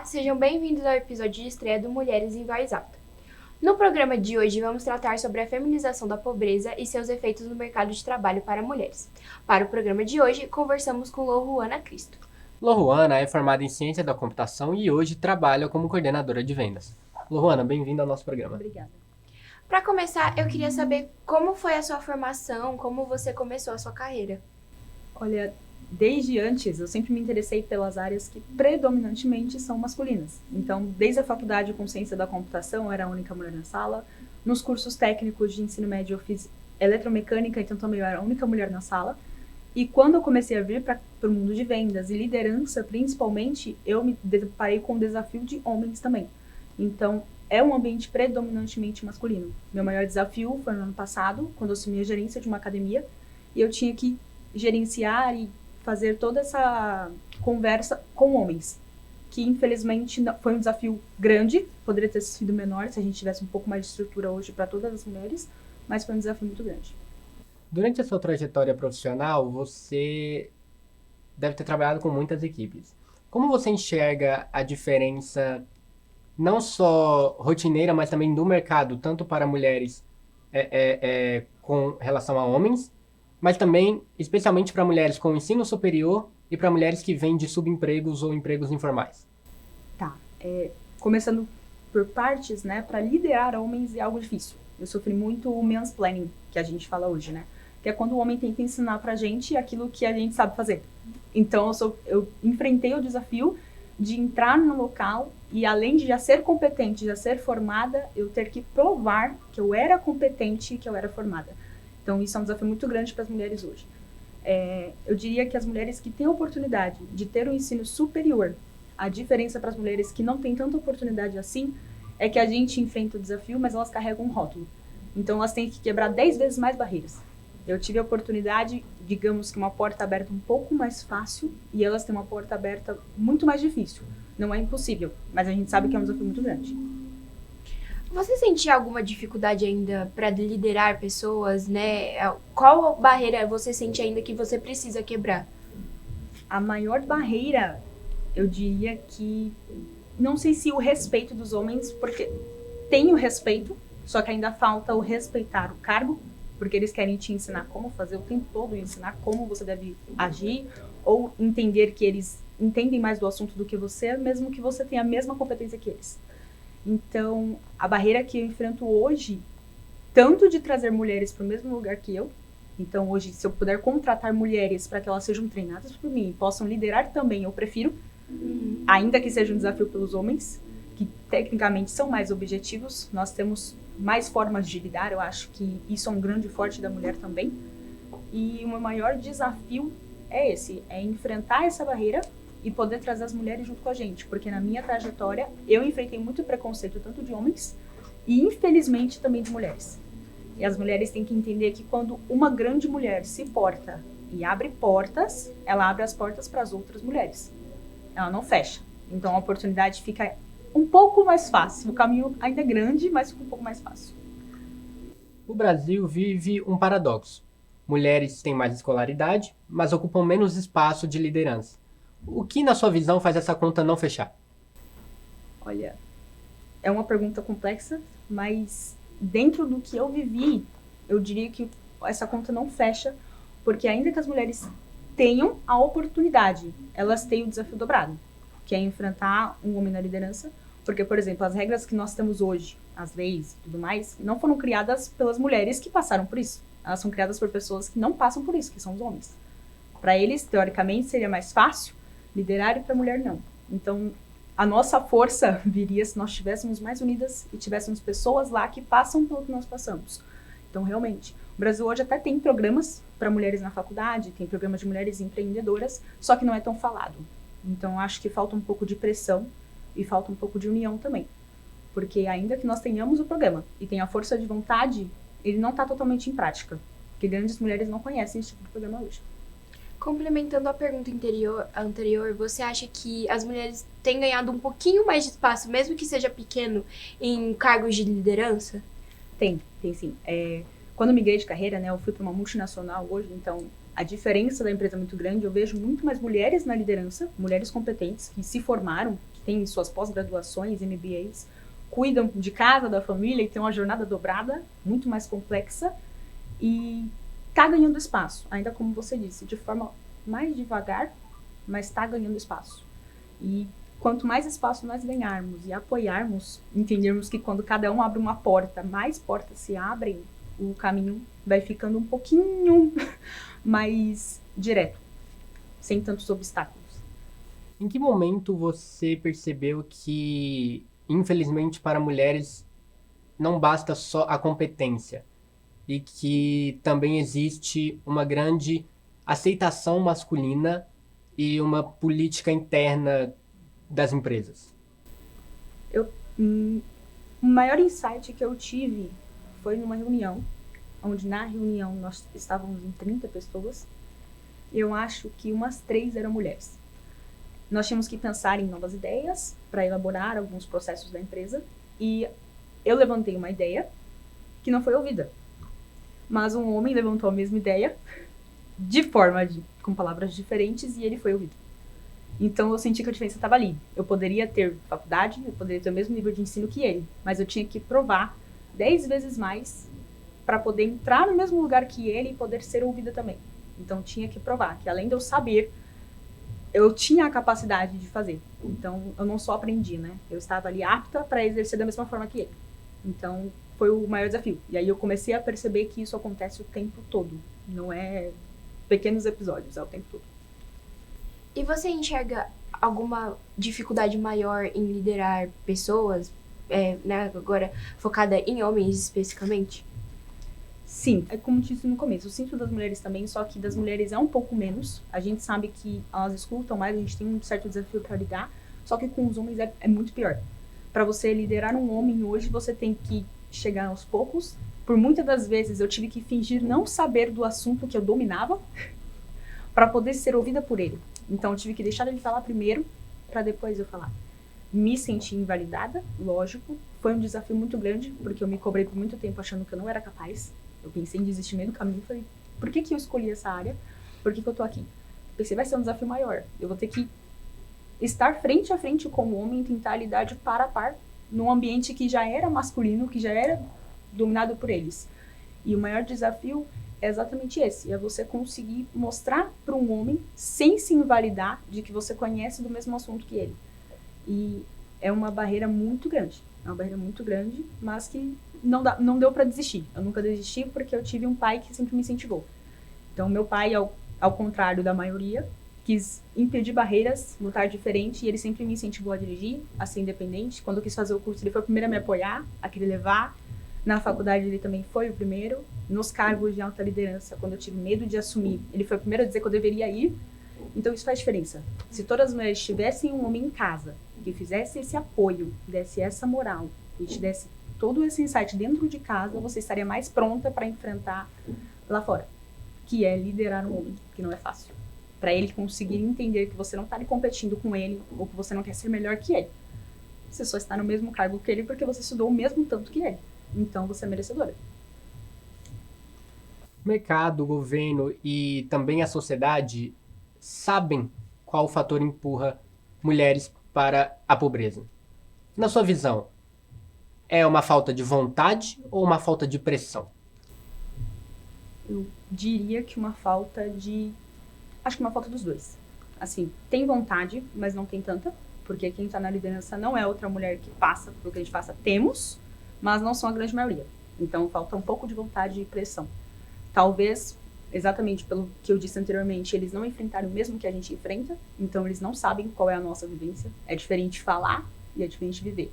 sejam bem-vindos ao episódio de estreia do Mulheres em Voz Alta. No programa de hoje, vamos tratar sobre a feminização da pobreza e seus efeitos no mercado de trabalho para mulheres. Para o programa de hoje, conversamos com Lohana Cristo. Lohana é formada em Ciência da Computação e hoje trabalha como coordenadora de vendas. Lohana, bem-vinda ao nosso programa. Obrigada. Para começar, eu queria saber como foi a sua formação, como você começou a sua carreira. Olha, desde antes eu sempre me interessei pelas áreas que predominantemente são masculinas. Então, desde a faculdade com Ciência da Computação, eu era a única mulher na sala. Nos cursos técnicos de ensino médio eu fiz eletromecânica, então também eu era a única mulher na sala. E quando eu comecei a vir para o mundo de vendas e liderança, principalmente, eu me deparei com o desafio de homens também. Então, é um ambiente predominantemente masculino. Meu maior desafio foi no ano passado, quando eu assumi a gerência de uma academia, e eu tinha que gerenciar e fazer toda essa conversa com homens, que infelizmente foi um desafio grande, poderia ter sido menor se a gente tivesse um pouco mais de estrutura hoje para todas as mulheres, mas foi um desafio muito grande. Durante a sua trajetória profissional, você deve ter trabalhado com muitas equipes. Como você enxerga a diferença não só rotineira, mas também do mercado, tanto para mulheres com relação a homens, mas também, especialmente para mulheres com ensino superior e para mulheres que vêm de subempregos ou empregos informais? Tá, começando por partes, né, para liderar homens é algo difícil. Eu sofri muito o mansplaining, que a gente fala hoje, né, que é quando o homem tenta ensinar pra gente aquilo que a gente sabe fazer. Então eu enfrentei o desafio de entrar no local e, além de já ser competente, já ser formada, eu ter que provar que eu era competente e que eu era formada. Então, isso é um desafio muito grande para as mulheres hoje. Eu diria que as mulheres que têm a oportunidade de ter um ensino superior, a diferença para as mulheres que não têm tanta oportunidade assim, é que a gente enfrenta o desafio, mas elas carregam um rótulo. Então, elas têm que quebrar 10 vezes mais barreiras. Eu tive a oportunidade, digamos que uma porta aberta um pouco mais fácil, e elas têm uma porta aberta muito mais difícil. Não é impossível, mas a gente sabe que é um desafio muito grande. Você sentia alguma dificuldade ainda para liderar pessoas, né? Qual barreira você sente ainda que você precisa quebrar? A maior barreira, eu diria que, não sei se o respeito dos homens, porque tem o respeito, só que ainda falta o respeitar o cargo, porque eles querem te ensinar como fazer o tempo todo, ensinar como você deve agir, ou entender que eles entendem mais do assunto do que você, mesmo que você tenha a mesma competência que eles. Então, a barreira que eu enfrento hoje, tanto de trazer mulheres para o mesmo lugar que eu, então hoje, se eu puder contratar mulheres para que elas sejam treinadas por mim e possam liderar também, eu prefiro, ainda que seja um desafio pelos homens, que tecnicamente são mais objetivos, nós temos mais formas de lidar, eu acho que isso é um grande forte da mulher também. E o meu maior desafio é esse, é enfrentar essa barreira e poder trazer as mulheres junto com a gente, porque na minha trajetória eu enfrentei muito preconceito, tanto de homens e infelizmente também de mulheres. E as mulheres têm que entender que quando uma grande mulher se porta e abre portas, ela abre as portas para as outras mulheres. Ela não fecha. Então a oportunidade fica um pouco mais fácil. O caminho ainda é grande, mas fica um pouco mais fácil. O Brasil vive um paradoxo. Mulheres têm mais escolaridade, mas ocupam menos espaço de liderança. O que, na sua visão, faz essa conta não fechar? Olha, é uma pergunta complexa, mas dentro do que eu vivi, eu diria que essa conta não fecha, porque ainda que as mulheres tenham a oportunidade, elas têm o desafio dobrado, que é enfrentar um homem na liderança, porque, por exemplo, as regras que nós temos hoje, as leis e tudo mais, não foram criadas pelas mulheres que passaram por isso. Elas são criadas por pessoas que não passam por isso, que são os homens. Para eles, teoricamente, seria mais fácil liderar e para a mulher não. Então, a nossa força viria se nós estivéssemos mais unidas e tivéssemos pessoas lá que passam pelo que nós passamos. Então, realmente, o Brasil hoje até tem programas para mulheres na faculdade, tem programas de mulheres empreendedoras, só que não é tão falado. Então, acho que falta um pouco de pressão e falta um pouco de união também. Porque ainda que nós tenhamos o programa e tenha a força de vontade, ele não está totalmente em prática. Porque grandes mulheres não conhecem esse tipo de programa hoje. Complementando a pergunta anterior, você acha que as mulheres têm ganhado um pouquinho mais de espaço, mesmo que seja pequeno, em cargos de liderança? Tem sim. Quando eu migrei de carreira, né, eu fui para uma multinacional hoje, então a diferença da empresa é muito grande. Eu vejo muito mais mulheres na liderança, mulheres competentes, que se formaram, que têm suas pós-graduações, MBAs, cuidam de casa, da família e têm uma jornada dobrada, muito mais complexa, e está ganhando espaço, ainda como você disse, de forma mais devagar, mas está ganhando espaço. E quanto mais espaço nós ganharmos e apoiarmos, entendermos que quando cada um abre uma porta, mais portas se abrem, o caminho vai ficando um pouquinho mais direto, sem tantos obstáculos. Em que momento você percebeu que, infelizmente, para mulheres não basta só a competência e que também existe uma grande aceitação masculina e uma política interna das empresas? O maior insight que eu tive foi numa reunião, onde na reunião nós estávamos em 30 pessoas. Eu acho que umas 3 eram mulheres. Nós tínhamos que pensar em novas ideias para elaborar alguns processos da empresa, e eu levantei uma ideia que não foi ouvida. Mas um homem levantou a mesma ideia com palavras diferentes, e ele foi ouvido. Então eu senti que a diferença estava ali. Eu poderia ter faculdade, eu poderia ter o mesmo nível de ensino que ele, mas eu tinha que provar 10 vezes mais para poder entrar no mesmo lugar que ele e poder ser ouvida também. Então tinha que provar que, além de eu saber, eu tinha a capacidade de fazer. Então eu não só aprendi, né? Eu estava ali apta para exercer da mesma forma que ele. Então foi o maior desafio. E aí eu comecei a perceber que isso acontece o tempo todo. Não é pequenos episódios, é o tempo todo. E você enxerga alguma dificuldade maior em liderar pessoas, né, agora focada em homens especificamente? Sim, é como disse no começo, eu sinto das mulheres também, só que das mulheres é um pouco menos. A gente sabe que elas escutam mais, a gente tem um certo desafio para lidar, só que com os homens é muito pior. Para você liderar um homem hoje, você tem que chegar aos poucos. Por muitas das vezes eu tive que fingir não saber do assunto que eu dominava para poder ser ouvida por ele. Então eu tive que deixar ele falar primeiro para depois eu falar. Me senti invalidada, lógico. Foi um desafio muito grande, porque eu me cobrei por muito tempo achando que eu não era capaz. Eu pensei em desistir meio do caminho e falei, por que eu escolhi essa área? Por que eu tô aqui? Pensei, vai ser um desafio maior. Eu vou ter que estar frente a frente com o homem e tentar lidar de par a par num ambiente que já era masculino, que já era dominado por eles. E o maior desafio é exatamente esse, é você conseguir mostrar para um homem, sem se invalidar, de que você conhece do mesmo assunto que ele. E é uma barreira muito grande, mas que não deu para desistir. Eu nunca desisti porque eu tive um pai que sempre me incentivou. Então, meu pai, ao contrário da maioria, quis impedir barreiras, lutar diferente, e ele sempre me incentivou a dirigir, a ser independente. Quando eu quis fazer o curso, ele foi o primeiro a me apoiar, a querer levar. Na faculdade, ele também foi o primeiro. Nos cargos de alta liderança, quando eu tive medo de assumir, ele foi o primeiro a dizer que eu deveria ir. Então, isso faz diferença. Se todas as mulheres tivessem um homem em casa que fizesse esse apoio, desse essa moral e te desse todo esse insight dentro de casa, você estaria mais pronta para enfrentar lá fora, que é liderar um homem, que não é fácil. Para ele conseguir entender que você não está ali competindo com ele ou que você não quer ser melhor que ele. Você só está no mesmo cargo que ele porque você estudou o mesmo tanto que ele. Então, você é merecedora. O mercado, o governo e também a sociedade sabem qual fator empurra mulheres para a pobreza. Na sua visão, é uma falta de vontade ou uma falta de pressão? Eu diria que acho que uma falta dos dois. Assim, tem vontade, mas não tem tanta, porque quem está na liderança não é outra mulher que passa pelo que a gente passa. Temos, mas não são a grande maioria. Então, falta um pouco de vontade e pressão. Talvez, exatamente pelo que eu disse anteriormente, eles não enfrentaram o mesmo que a gente enfrenta, então eles não sabem qual é a nossa vivência. É diferente falar e é diferente viver.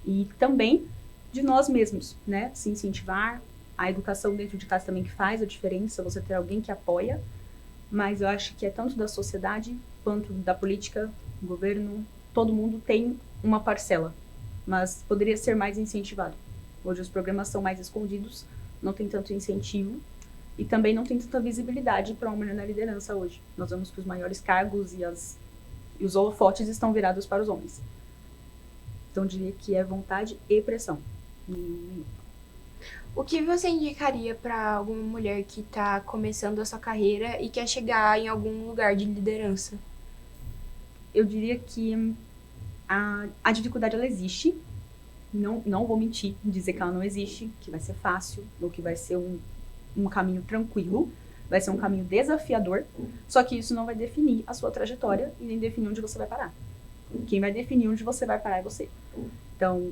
E também de nós mesmos, né? Se incentivar. A educação dentro de casa também que faz a diferença, você ter alguém que apoia. Mas eu acho que é tanto da sociedade quanto da política, governo, todo mundo tem uma parcela. Mas poderia ser mais incentivado. Hoje os programas são mais escondidos, não tem tanto incentivo e também não tem tanta visibilidade para uma mulher na liderança hoje. Nós vemos que os maiores cargos e os holofotes estão virados para os homens. Então eu diria que é vontade e pressão. O que você indicaria para alguma mulher que está começando a sua carreira e quer chegar em algum lugar de liderança? Eu diria que A dificuldade, ela existe. Não vou mentir, dizer que ela não existe, que vai ser fácil, ou que vai ser um caminho tranquilo. Vai ser um caminho desafiador, só que isso não vai definir a sua trajetória e nem definir onde você vai parar. Quem vai definir onde você vai parar é você. Então,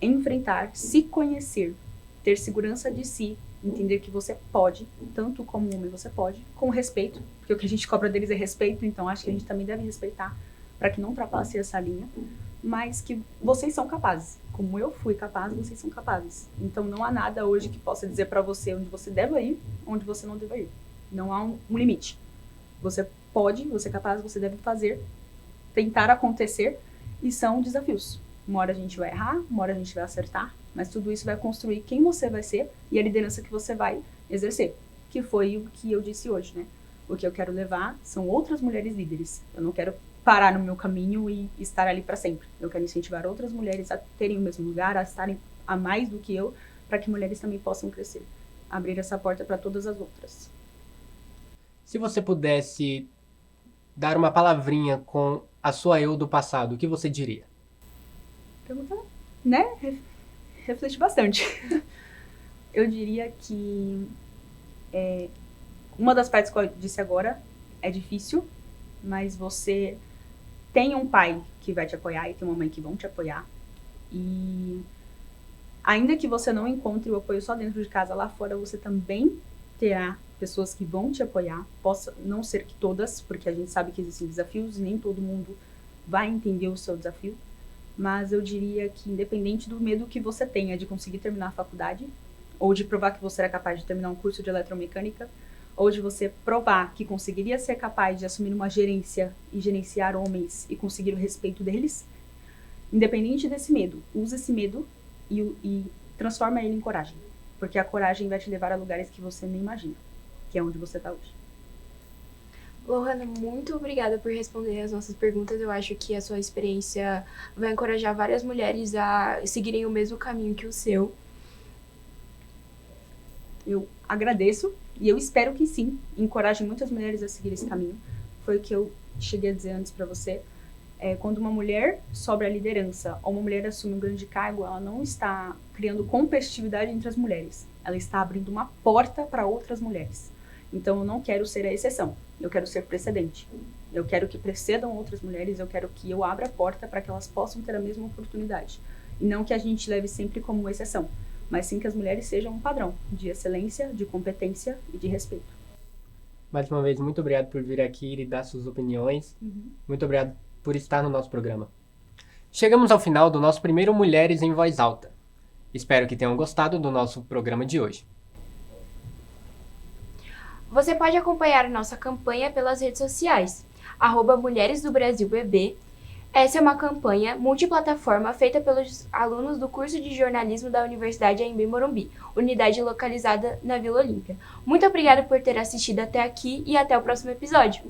enfrentar, se conhecer, ter segurança de si, entender que você pode, tanto como homem você pode, com respeito, porque o que a gente cobra deles é respeito, então acho que a gente também deve respeitar, para que não ultrapasse essa linha, mas que vocês são capazes. Como eu fui capaz, vocês são capazes. Então, não há nada hoje que possa dizer para você onde você deve ir, onde você não deve ir. Não há um limite. Você pode, você é capaz, você deve fazer, tentar acontecer, e são desafios. Uma hora a gente vai errar, uma hora a gente vai acertar, mas tudo isso vai construir quem você vai ser e a liderança que você vai exercer, que foi o que eu disse hoje, né? O que eu quero levar são outras mulheres líderes. Eu não quero parar no meu caminho e estar ali para sempre. Eu quero incentivar outras mulheres a terem o mesmo lugar, a estarem a mais do que eu, para que mulheres também possam crescer. Abrir essa porta para todas as outras. Se você pudesse dar uma palavrinha com a sua eu do passado, o que você diria? Pergunta, né? Reflete bastante. Eu diria que uma das partes que eu disse agora é difícil, mas você tem um pai que vai te apoiar e tem uma mãe que vão te apoiar. E ainda que você não encontre o apoio só dentro de casa, lá fora você também terá pessoas que vão te apoiar. Possa não ser que todas, porque a gente sabe que existem desafios e nem todo mundo vai entender o seu desafio. Mas eu diria que independente do medo que você tenha de conseguir terminar a faculdade, ou de provar que você era capaz de terminar um curso de eletromecânica, ou de você provar que conseguiria ser capaz de assumir uma gerência e gerenciar homens e conseguir o respeito deles, independente desse medo, use esse medo e transforma ele em coragem. Porque a coragem vai te levar a lugares que você nem imagina, que é onde você está hoje. Lohana, muito obrigada por responder as nossas perguntas. Eu acho que a sua experiência vai encorajar várias mulheres a seguirem o mesmo caminho que o seu. Eu agradeço e eu espero que sim, encoraje muitas mulheres a seguir esse caminho. Foi o que eu cheguei a dizer antes para você. Quando uma mulher sobe a liderança ou uma mulher assume um grande cargo, ela não está criando competitividade entre as mulheres. Ela está abrindo uma porta para outras mulheres. Então, eu não quero ser a exceção. Eu quero ser precedente. Eu quero que precedam outras mulheres. Eu quero que eu abra a porta para que elas possam ter a mesma oportunidade. E não que a gente leve sempre como exceção, mas sim que as mulheres sejam um padrão de excelência, de competência e de respeito. Mais uma vez, muito obrigado por vir aqui e dar suas opiniões. Muito obrigado por estar no nosso programa. Chegamos ao final do nosso primeiro Mulheres em Voz Alta. Espero que tenham gostado do nosso programa de hoje. Você pode acompanhar a nossa campanha pelas redes sociais, @MulheresDoBrasilBB. Essa é uma campanha multiplataforma feita pelos alunos do curso de jornalismo da Universidade Anhembi Morumbi, unidade localizada na Vila Olímpia. Muito obrigada por ter assistido até aqui e até o próximo episódio.